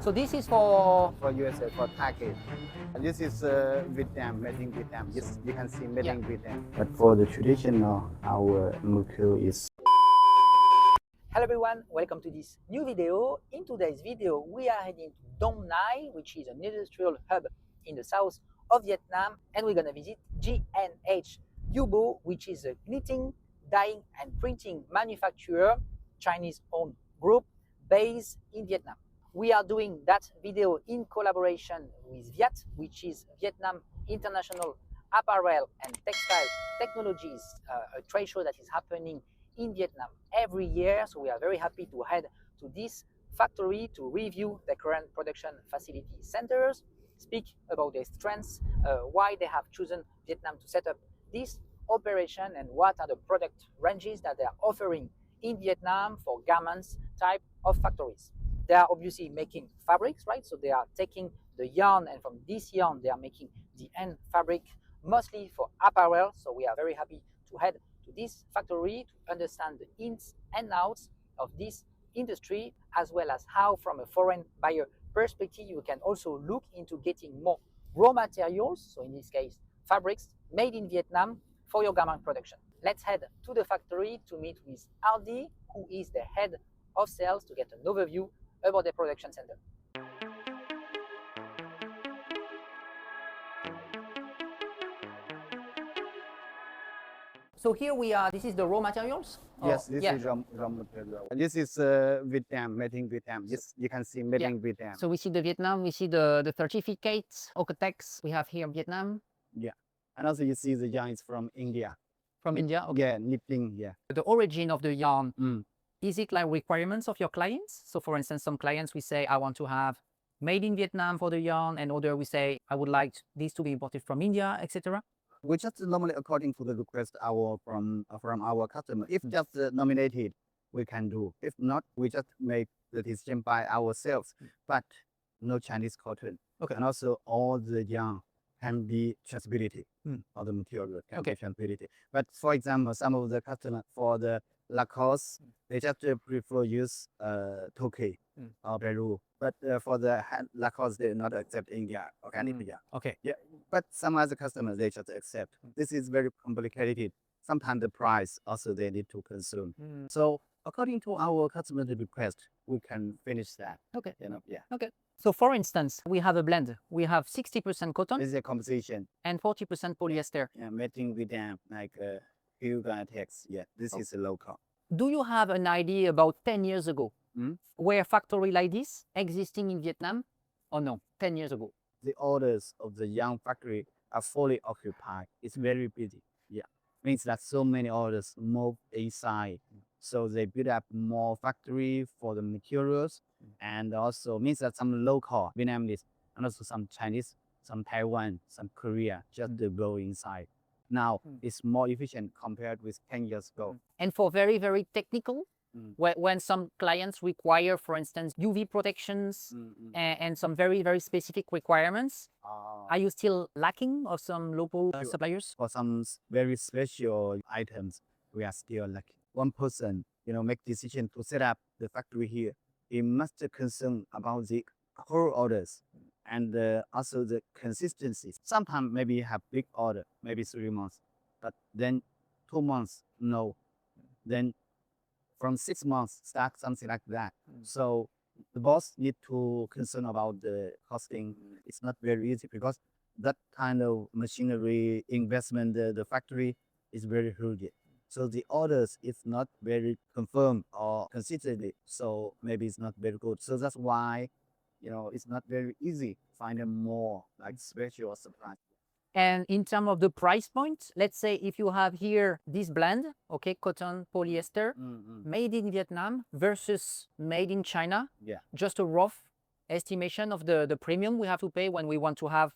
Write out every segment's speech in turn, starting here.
So this is for USA, for package. And this is Vietnam, made in Vietnam. Yes, you can see made in Vietnam. But for the traditional, our material is. Hello everyone, welcome to this new video. In today's video, we are heading to Dong Nai, which is an industrial hub in the south of Vietnam, and we're gonna visit J&H Yubo, which is a knitting, dyeing, and printing manufacturer, Chinese-owned group based in Vietnam. We are doing that video in collaboration with VIATT, which is Vietnam International Apparel and Textile Technologies, a trade show that is happening in Vietnam every year. So we are very happy to head to this factory to review the current production facility centers, speak about their strengths, why they have chosen Vietnam to set up this operation, and what are the product ranges that they are offering in Vietnam for garments type of factories. They are obviously making fabrics, right? So they are taking the yarn, and from this yarn they are making the end fabric, mostly for apparel. So we are very happy to head to this factory to understand the ins and outs of this industry, as well as how, from a foreign buyer perspective, you can also look into getting more raw materials, so in this case fabrics made in Vietnam, for your garment production. Let's head to the factory to meet with Aldi, who is the head of sales, to get an overview about the production center. So here we are, this is the raw materials? Yes, this is raw material. And this is Vietnam, made in Vietnam. Yes, you can see made in Vietnam. So we see the Vietnam, we see the certificates, OEKO-TEX, we have here Vietnam. Yeah, and also you see the yarn is from India. From India? Okay. Yeah, knitting, yeah. The origin of the yarn, is it like requirements of your clients? So for instance, some clients, we say, I want to have made in Vietnam for the yarn, and other we say, I would like these to be imported from India, etc. We just normally according to the request from our customer. If just nominated, we can do. If not, we just make the decision by ourselves. But no Chinese cotton. Okay. And also all the yarn can be traceability. All the material can be traceability. But for example, some of the customers for the Lacoste, they just prefer use Turkey or Peru. But for the Lacoste, they not accept India or Canada. Okay. Yeah. But some other customers, they just accept. This is very complicated. Sometimes the price also they need to consume. So according to our customer request, we can finish that. Okay. You know, yeah. Okay. So for instance, we have a blend. We have 60% cotton. This is a composition. And 40% polyester. Yeah, made in Vietnam, like VIATT. Yeah, this is a local. Do you have an idea about 10 years ago, where a factory like this existing in Vietnam, or no, 10 years ago? The orders of the young factory are fully occupied. It's very busy. Yeah, means that so many orders move inside. So they build up more factory for the materials, and also means that some local Vietnamese and also some Chinese, some Taiwan, some Korea just go inside. Now it's more efficient compared with 10 years ago. And for very, very technical, when some clients require, for instance, UV protections and some very, very specific requirements, are you still lacking of some local suppliers? For some very special items, we are still lacking. One person, make decision to set up the factory here. He must concern about the whole orders and also the consistency. Sometimes maybe have big order, maybe 3 months, but then 2 months, no. Then from 6 months, start something like that. So the boss need to concern about the costing. It's not very easy because that kind of machinery investment, the factory is very huge. So the orders is not very confirmed or consistently. So maybe it's not very good. So that's why, it's not very easy to find a more like special supply. And in terms of the price point, let's say if you have here this blend, okay, cotton, polyester, made in Vietnam versus made in China, just a rough estimation of the premium we have to pay when we want to have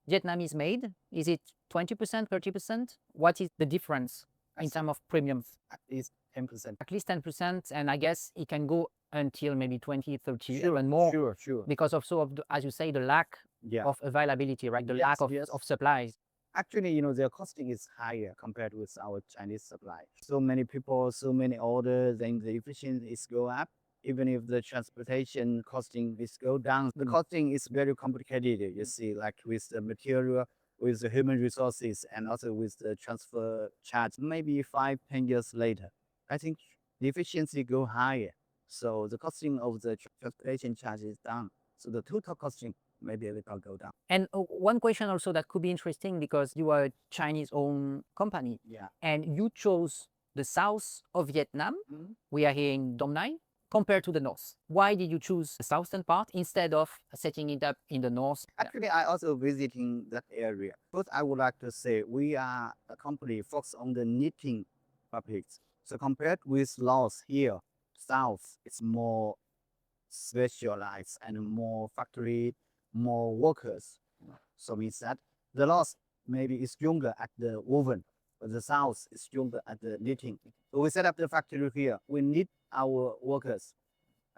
Vietnamese made. Is it 20%, 30%? What is the difference in terms of premiums? At least 10%. At least 10%, and I guess it can go until maybe 20, 30, and more. Sure. Because of, as you say, the lack of availability, right? The lack of supplies. Actually, their costing is higher compared with our Chinese supply. So many people, so many orders, then the efficiency is go up. even if the transportation costing is go down, the costing is very complicated. You see, like with the material, with the human resources, and also with the transfer charge. Maybe 5, 10 years later, I think the efficiency go higher. So the costing of the transportation charge is down. So the total costing maybe a little go down. And one question also that could be interesting, because you are a Chinese-owned company, Yeah. and you chose the south of Vietnam. We are here in Dong Nai, compared to the north. Why did you choose the southern part instead of setting it up in the north? Actually, I also visiting that area. First, I would like to say we are a company focused on the knitting fabrics. So compared with Laos here, south, it's more specialized and more factory, more workers. So means that the Laos maybe is stronger at the woven, but the south is stronger at the knitting. So we set up the factory here. We need our workers.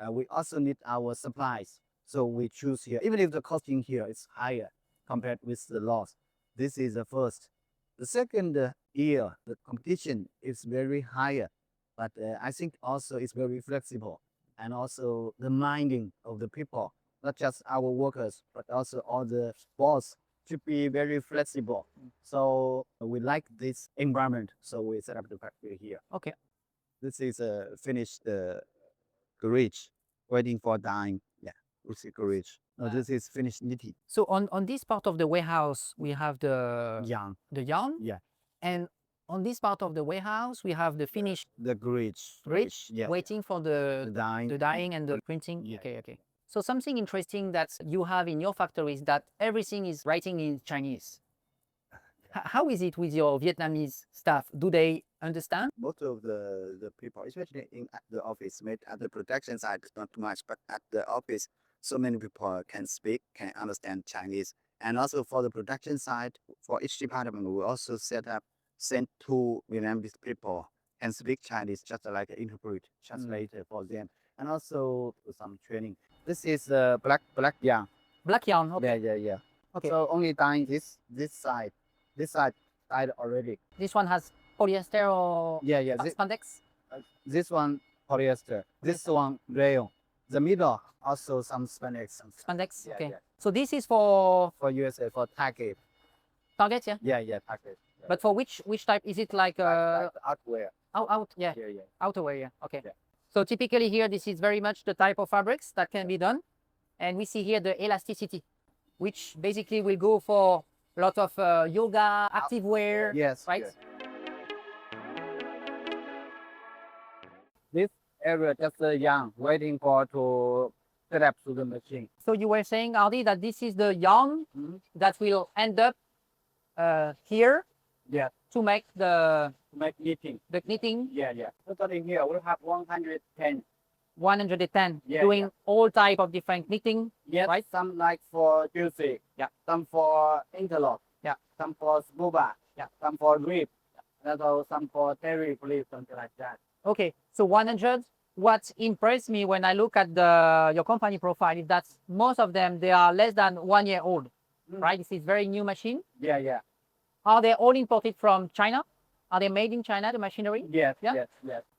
We also need our supplies. So we choose here, even if the costing here is higher compared with the loss. This is the first. The second year, the competition is very higher, but I think also it's very flexible. And also the minding of the people, not just our workers, but also all the boss should be very flexible. So we like this environment. So we set up the factory here. Okay. This is a finished Greige, waiting for dyeing. Yeah, we see Greige. No, this is finished knitting. So on this part of the warehouse, we have Yarn. the yarn. Yeah. And on this part of the warehouse, we have the finished The Greige. Yeah. waiting for the dyeing. the dyeing and the printing. Yeah. Okay, okay. So something interesting that you have in your factory is that everything is writing in Chinese. How is it with your Vietnamese staff? Do they understand? Most of the people, especially at the office, maybe at the production side, it's not too much, but at the office, so many people can speak, can understand Chinese. And also for the production side, for each department, we also send two Vietnamese people can speak Chinese, just like an interpret, translator for them, and also some training. This is black yarn. Black yarn. Okay. Yeah. Okay. So only dyeing this side dyed already. This one has polyester or Yeah. spandex. This one polyester. This one rayon. The middle also some spandex. Spandex. Yeah, Okay. yeah. So this is for USA for Target. Target, yeah. Yeah, Target. Yeah. But for which type? Is it like outwear. yeah, Yeah. outerwear? Yeah. Okay. Yeah. So typically here, this is very much the type of fabrics that can be done, and we see here the elasticity, which basically will go for a lot of yoga, activewear. Yes. Right. Yes. This area just young, waiting for to set up to the machine. So you were saying, Ardi, that this is the yarn that will end up here. Yeah. To make To make knitting. the knitting. Yeah. Totally here we have 110. 110. Yeah, doing yeah. all type of different knitting. Yes. Right. Some like for juicy. Yeah. Some for interlock. Yeah. Some for scuba. Yeah. Some for grip. And also some for terry fleece, something like that. Okay, so 100. What impressed me when I look at your company profile is that most of them, they are less than 1 year old, right? This is very new machine. Yeah. Are they all imported from China? Are they made in China, the machinery? Yes. Yeah.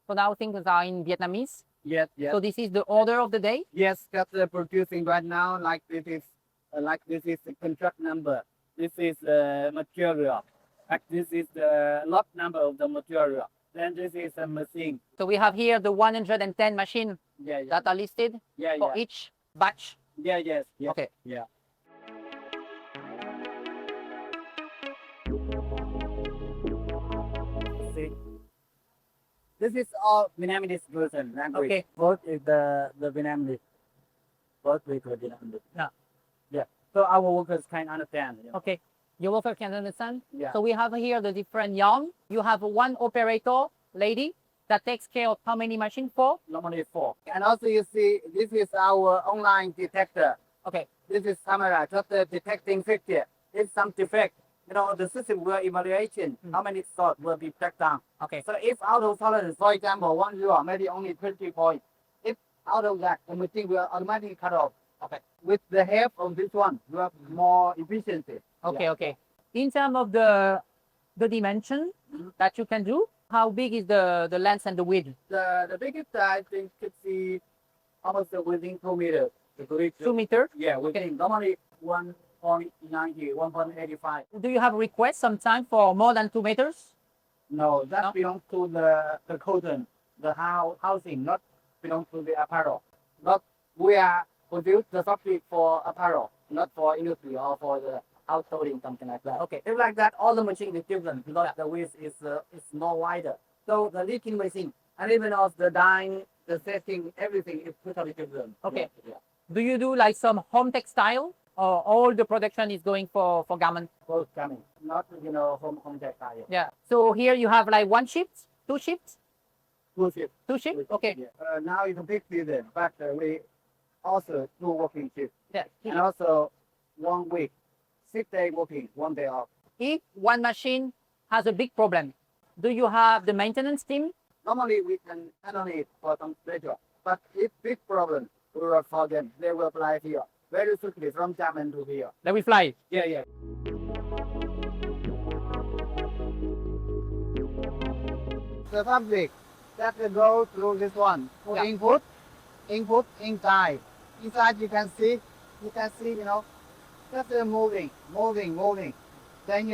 So now things are in Vietnamese. Yes. So this is the order of the day? Yes, just producing right now. Like this is the contract number. This is the material. Like this is the lot number of the material. Then this is a machine. So we have here the 110 machines that are listed for each batch. Yes. Okay. Yeah. See, this is all Vietnamese version language. Okay. Both is the Vietnamese. Both with the Vietnamese. Yeah. So our workers can understand. Okay. Your worker can understand? Yeah. So we have here the different yarn. You have one operator lady that takes care of how many machines for? Normally 4. And also you see, this is our online detector. Okay. This is camera just detecting 50. If some defect, the system will evaluation how many sorts will be checked down. Okay. So if out of tolerance, for example, 1 euro, maybe only 20 points. If out of that, the machine will automatically cut off. Okay. With the help of this one, you have more efficiency. Okay, okay. In terms of the dimension that you can do, how big is the length and the width? The biggest I think could be almost within 2 meters. The grease, 2 meters? yeah, within normally 1.90, 1.85. Do you have requests sometime for more than 2 meters? No, that No? belongs to the cotton, the housing, not belong to the apparel. Not we are produce the fabric for apparel, not for industry or for the householding, something like that. Okay. If like that, all the machine is different because the width is more wider. So the leaking machine and even of the dyeing, the setting, everything is totally different. Okay. Yeah. Do you do like some home textile, or all the production is going for garment? Both coming, not home textile. Yeah. So here you have like one shift, two shifts, Two shift. two shifts. Okay. Yeah. Now it's a big season, but we also do working shift. Yeah. And also 1 week, 6 day working, 1 day off. If one machine has a big problem, do you have the maintenance team? Normally we can handle it for some pleasure, but if big problem, we will call them. They will fly here very quickly from German to here. Let me fly. Yeah. The fabric that will go through this one. For Yeah. input, inside. Inside you can see, just moving. Then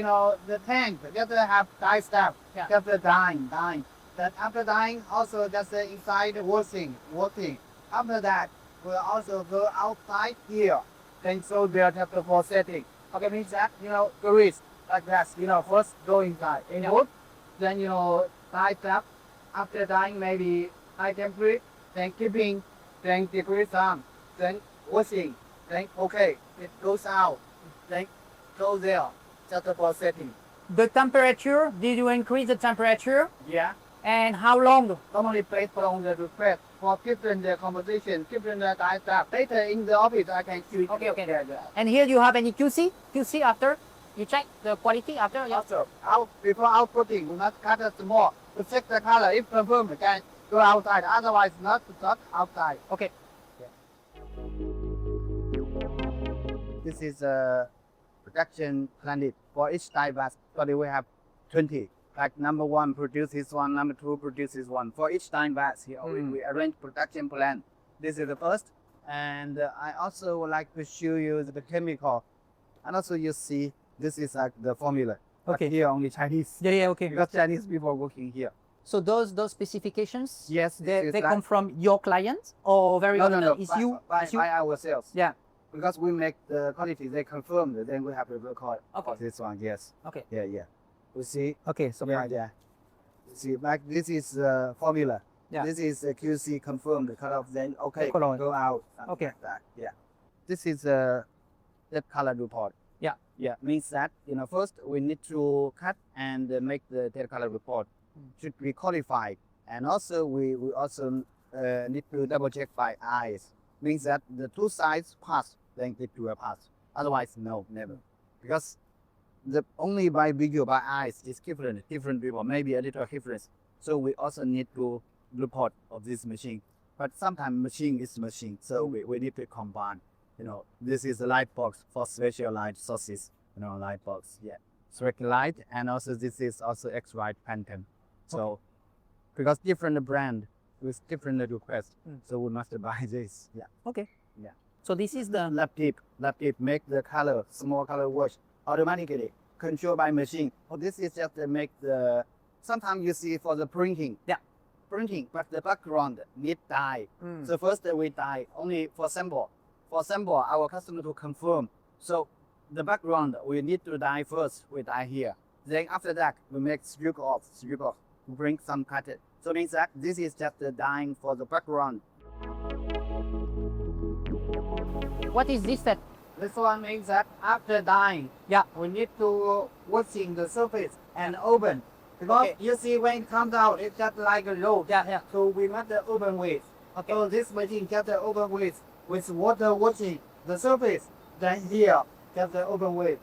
the tank just have dye stuff, Yeah. just dyeing. Then after dyeing, also just inside working. After that, we'll also go outside here. Then so they're just for setting. Okay, means that grease like that. First go inside, input, then dye stuff. After dyeing, maybe high temperature, then keeping, then decrease down, then washing, then okay, it goes out, then go there, just for setting. The temperature, did you increase the temperature? Yeah. And how long? Normally based on the request for different composition, different dye stuff. Later in the office, I can choose. Okay. Yeah. And here you have any QC? QC after? You check the quality after? Yeah. Also, before outputting, we must cut it small to check the color. If confirmed, we can go outside. Otherwise, not outside. Okay. This is a production planet for each dye batch. Sorry, we have 20. Like number 1 produces one, number 2 produces one. For each dye batch here, we arrange production plan. This is the first. And I also would like to show you the chemical. And also you see, this is like the formula. Okay. But here only Chinese. Yeah, okay. Because Chinese people working here. So those specifications, Yes, they come from your clients or very often No. it's By, you? by, It's you? by ourselves. Yeah. Because we make the quality, they confirm, then we have to record. Okay. This one, yes. Okay. Yeah. You see? Okay. So Yeah. See, like this is formula. Yeah. This is QC confirmed the cutoff. Then okay, Color. go out. Okay. Like that. Yeah. This is the color report. Yeah. Yeah. Means that first we need to cut and make the data color report. Should be qualified, and also we also need to double check by eyes. Means that the two sides pass, then it will pass. Otherwise, no, never. Because only by video, by eyes, is different people, maybe a little difference. So we also need to report of this machine. But sometimes machine is machine, so we need to combine. This is a light box for special light sources. Light box, yeah. Straight light, and also this is also X-Rite Pantone. So, because different brand with different requests, so we must buy this. Yeah. Okay. Yeah. So this is the lap tip make the color, small color wash automatically, controlled by machine. This is just to make the, sometimes you see for the printing. Yeah. Printing, but the background need dye. So first we dye only for sample. For sample, our customer to confirm. So the background, we need to dye first, we dye here. Then after that, we make strip off, bring some cut it. So means that this is just the dyeing for the background. what is this set? This one means that after dyeing, Yeah. we need to washing the surface and open. Because Okay. you see when it comes out, it's just like a road. Yeah. So we must open with. Okay. So this machine just open with water washing the surface. Then here, just open with.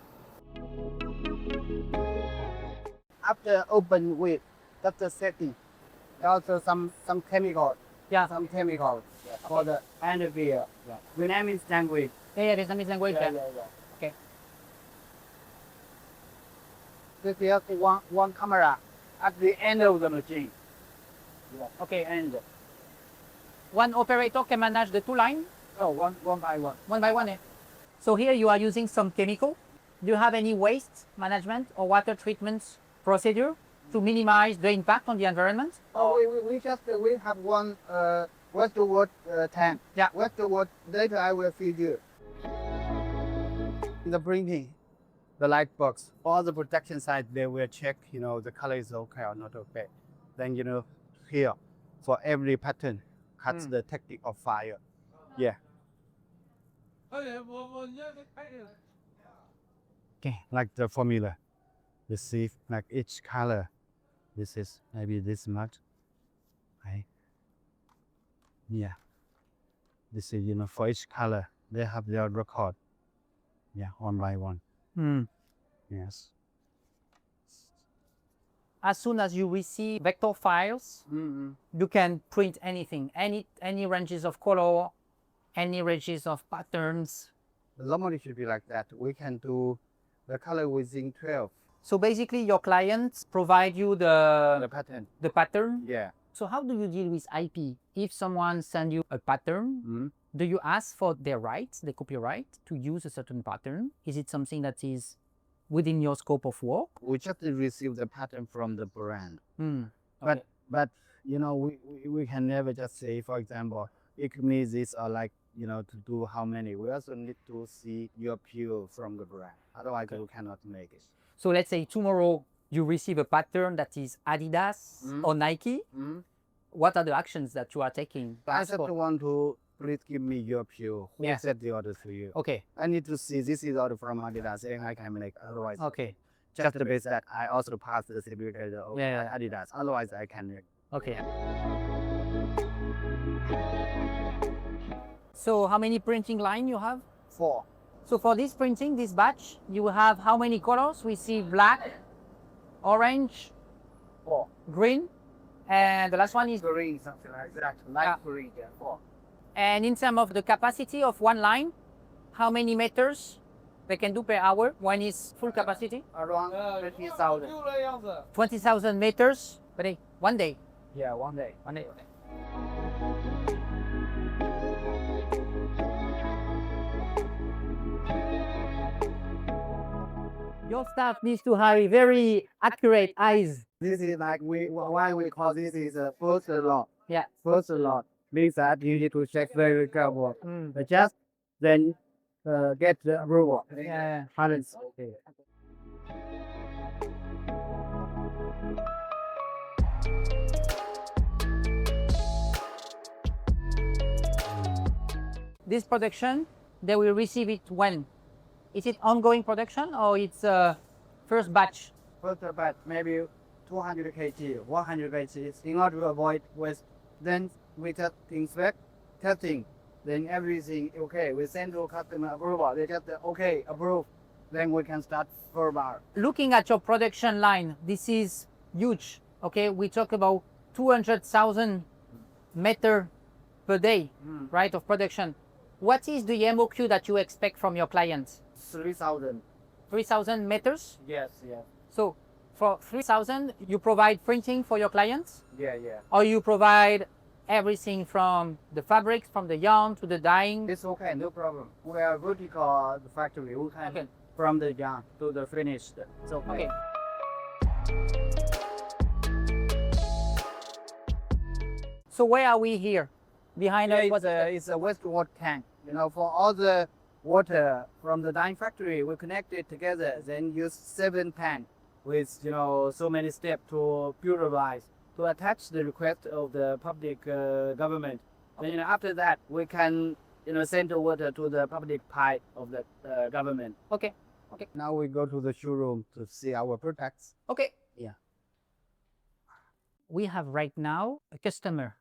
After open with, that's the setting. Also some chemical. Yeah. Some chemicals for the underwear. Vietnamese language. Yeah, Vietnamese language. Yeah. Okay. This is one camera at the end of the machine. Okay. And one operator can manage the two lines? Oh, one by one. One by one, eh? So here you are using some chemical. Do you have any waste management or water treatment procedure to minimize the impact on the environment? Oh, we have one wastewater tank. Yeah. Wastewater later I will feed you. In the printing, the light box, all the protection side, they will check, the color is okay or not okay. Then, here, for every pattern, cuts the technique of fire. Yeah. Okay, like the formula. You see, like each color, this is maybe this much. Right? Yeah. This is, for each color, they have their record. Yeah, one by one. Yes. As soon as you receive vector files, you can print anything, any ranges of color, any ranges of patterns. Normally should be like that. We can do the color within 12. So basically your clients provide you the pattern. Yeah. So how do you deal with IP? If someone sends you a pattern, do you ask for their rights, the copyright, to use a certain pattern? Is it something that is within your scope of work? We just receive the pattern from the brand. Okay. But we can never just say, for example, it means this or like, to do how many. We also need to see your PO from the brand. Otherwise, we cannot make it. So let's say tomorrow you receive a pattern that is Adidas or Nike. What are the actions that you are taking? I just want to please give me your PO. Who Yeah. set the order to you? Okay. I need to see this is order from Adidas and I can make. Otherwise, Okay. just the base that I also pass the certificate of Yeah. Adidas. Otherwise, I can make. Okay. So how many printing line you have? 4. So for this printing, this batch, you have how many colors? We see black, orange, 4. green, and the last one is. Green, something like that. Light green, yeah, 4. And in terms of the capacity of one line, how many meters they can do per hour when it's full capacity? Around 20,000. 20,000 meters per day, one day. Yeah, one day. One day. Okay. Your staff needs to have very accurate eyes. This is like why we call this is a first lot. Yeah. First lot means that you need to check very careful. But just then get the approval. Yeah. Balance. Okay. This production, they will receive it when? Is it ongoing production or it's first batch? First batch maybe 200 kg, 100 kg in order to avoid waste. Then we just inspect, testing, then everything okay. We send to customer approval. They just okay, approve. Then we can start for bar. Looking at your production line, this is huge. Okay, we talk about 200,000 meter per day, right, of production. What is the MOQ that you expect from your clients? 3,000. 3,000 meters? Yes, yeah. So for 3,000, you provide printing for your clients? Yeah, yeah. Or you provide everything from the fabrics, from the yarn to the dyeing? It's okay, no problem. We are vertical factory. We can from the yarn to the finished. It's okay. So where are we here? Behind us, it's a wastewater tank. For all the water from the dyeing factory, we connect it together. Then use 7 tanks with so many steps to purify, to attach the request of the public government. Then after that, we can send the water to the public pipe of the government. Okay. Okay. Now we go to the showroom to see our products. Okay. Yeah. We have right now a customer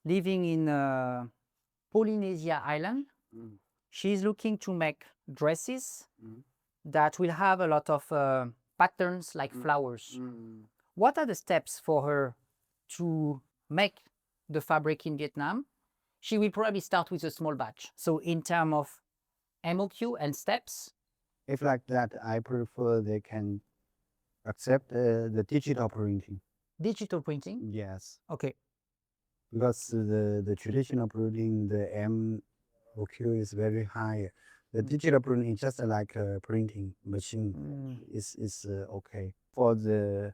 living in Polynesia Island. She's looking to make dresses that will have a lot of patterns like flowers. What are the steps for her to make the fabric in Vietnam? She will probably start with a small batch. So in terms of MOQ and steps? If like that, I prefer they can accept the digital printing. Digital printing? Yes. Okay. because the traditional printing, the MOQ is very high. The digital printing is just like a printing machine is okay. For the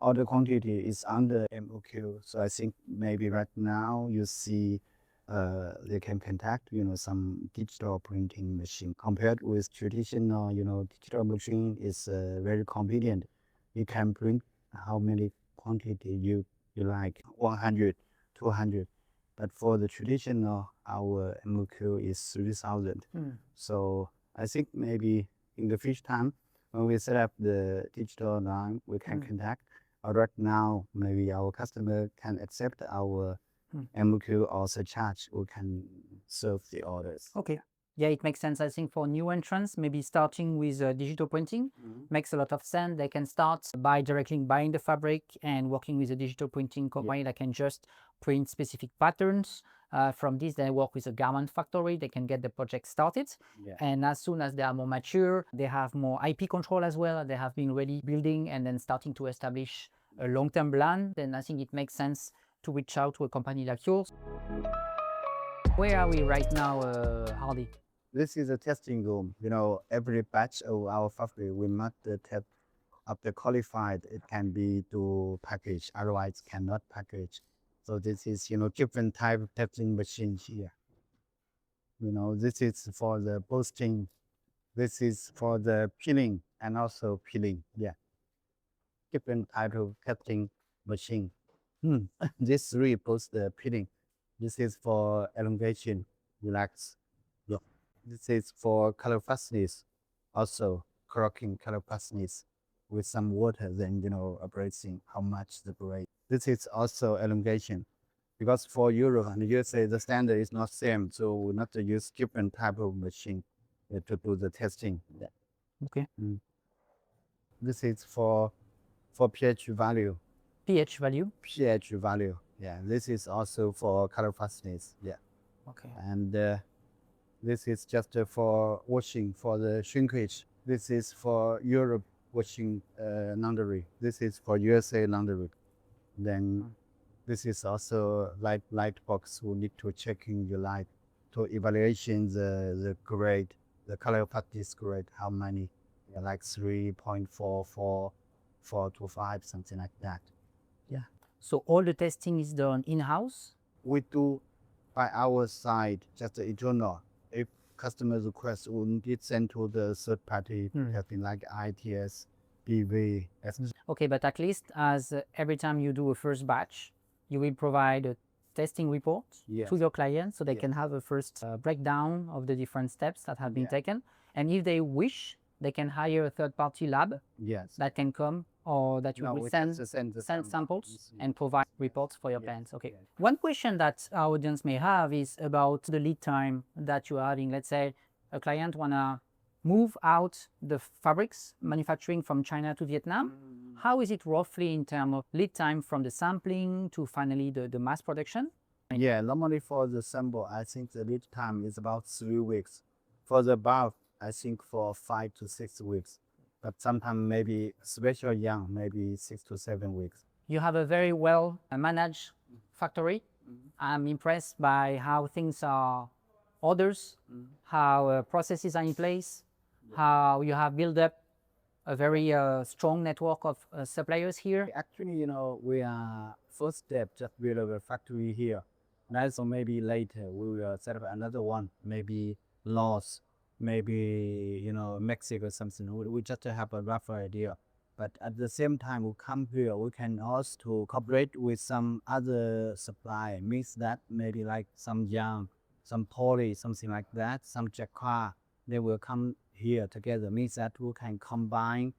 order quantity is under MOQ, so I think maybe right now you see they can contact some digital printing machine compared with traditional digital machine is very convenient. You can print how many quantity you like 100 200, but for the traditional our MOQ is 3000. So I think maybe in the future time when we set up the digital line we can contact. Right now maybe our customer can accept our MOQ or surcharge, we can serve the orders. Okay. Yeah, it makes sense. I think for new entrants, maybe starting with digital printing makes a lot of sense. They can start by directly buying the fabric and working with a digital printing company that can just print specific patterns. From this, they work with a garment factory. They can get the project started. And as soon as they are more mature, they have more IP control as well. They have been really building and then starting to establish a long-term plan. Then I think it makes sense to reach out to a company like yours. Where are we right now, Hardy? This is a testing room. Every batch of our factory, we must test after qualified. It can be to package, otherwise cannot package. So this is, different type of testing machine here. This is for the posting. This is for the peeling and also peeling. Yeah, different type of testing machine. This three post the peeling. This is for elongation, relax. Yeah. This is for color fastness, also cracking color fastness with some water, then abrasing how much the braid. This is also elongation, because for Europe and USA the standard is not same, so we not to use different type of machine to do the testing. Yeah. Okay. This is for pH value. pH value. pH value. Yeah. This is also for color fastness. Yeah. Okay. And this is just for washing for the shrinkage. This is for Europe washing laundry. This is for USA laundry. Then this is also light box who need to checking your light to evaluation the grade, the color fastness grade, how many, like 3.44, 4 to 5, something like that. Yeah. So all the testing is done in-house? We do by our side, just the internal. If customers request, we need send to the third party testing like ITS, BV. Okay, but at least as every time you do a first batch, you will provide a testing report to your client so they can have a first breakdown of the different steps that have been taken. And if they wish, they can hire a third-party lab that can come or that you will send samples and provide reports for your plants. Okay. One question that our audience may have is about the lead time that you're having. Let's say a client wanna move out the fabrics manufacturing from China to Vietnam. How is it roughly in terms of lead time from the sampling to finally the mass production? Yeah, normally for the sample, I think the lead time is about 3 weeks. For the bulk, I think for 5 to 6 weeks. But sometimes maybe, especially young, maybe 6 to 7 weeks. You have a very well managed factory. I'm impressed by how things are orders, how processes are in place, how you have built up a very strong network of suppliers here. Actually, we are first step just build a factory here. And also maybe later we will set up another one, maybe Laos, maybe, Mexico or something. We just have a rough idea. But at the same time, we come here, we can also cooperate with some other supply. Means that maybe like some yarn, some poly, something like that, some jacquard, they will come here together. Means that we can combine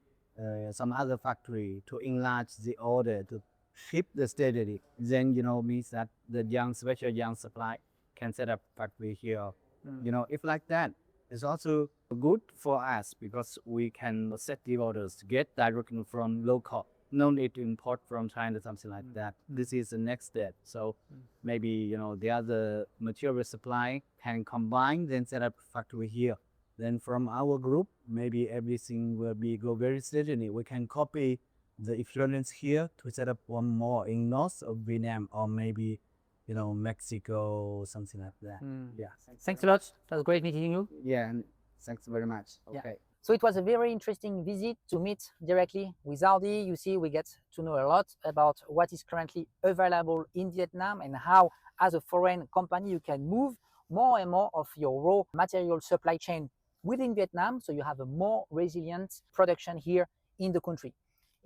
some other factory to enlarge the order to ship the steadily. Then means that the young, special young supply can set up factory here. If like that, it's also good for us because we can set the orders to get directly from local. No need to import from China, something like that. This is the next step. So maybe the other material supply can combine, then set up factory here. Then from our group, maybe everything will go very steadily. We can copy the experience here to set up one more in north of Vietnam or maybe you know, Mexico, something like that. Yeah. Thanks a lot. It was great meeting you. Yeah, and thanks very much. Yeah. Okay. So it was a very interesting visit to meet directly with Ardi. You see, we get to know a lot about what is currently available in Vietnam and how, as a foreign company, you can move more and more of your raw material supply chain within Vietnam, so you have a more resilient production here in the country.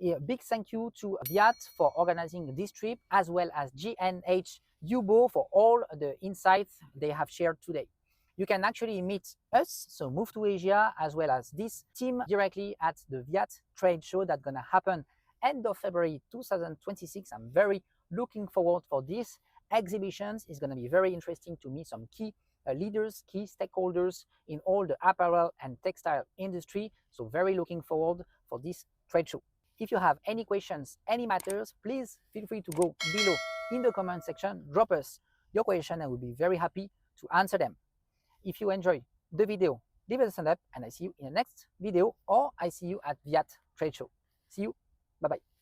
A big thank you to VIATT for organizing this trip, as well as J&H Yubo for all the insights they have shared today. You can actually meet us, so Move to Asia, as well as this team directly at the VIATT trade show that's gonna happen end of February 2026. I'm very looking forward for this exhibitions. It's gonna be very interesting to meet some key leaders, key stakeholders in all the apparel and textile industry. So very looking forward for this trade show. If you have any questions, any matters, please feel free to go below in the comment section, drop us your question, and we'll be very happy to answer them. If you enjoy the video, leave us a thumbs up, and I see you in the next video, or I see you at VIATT Trade Show. See you. Bye-bye.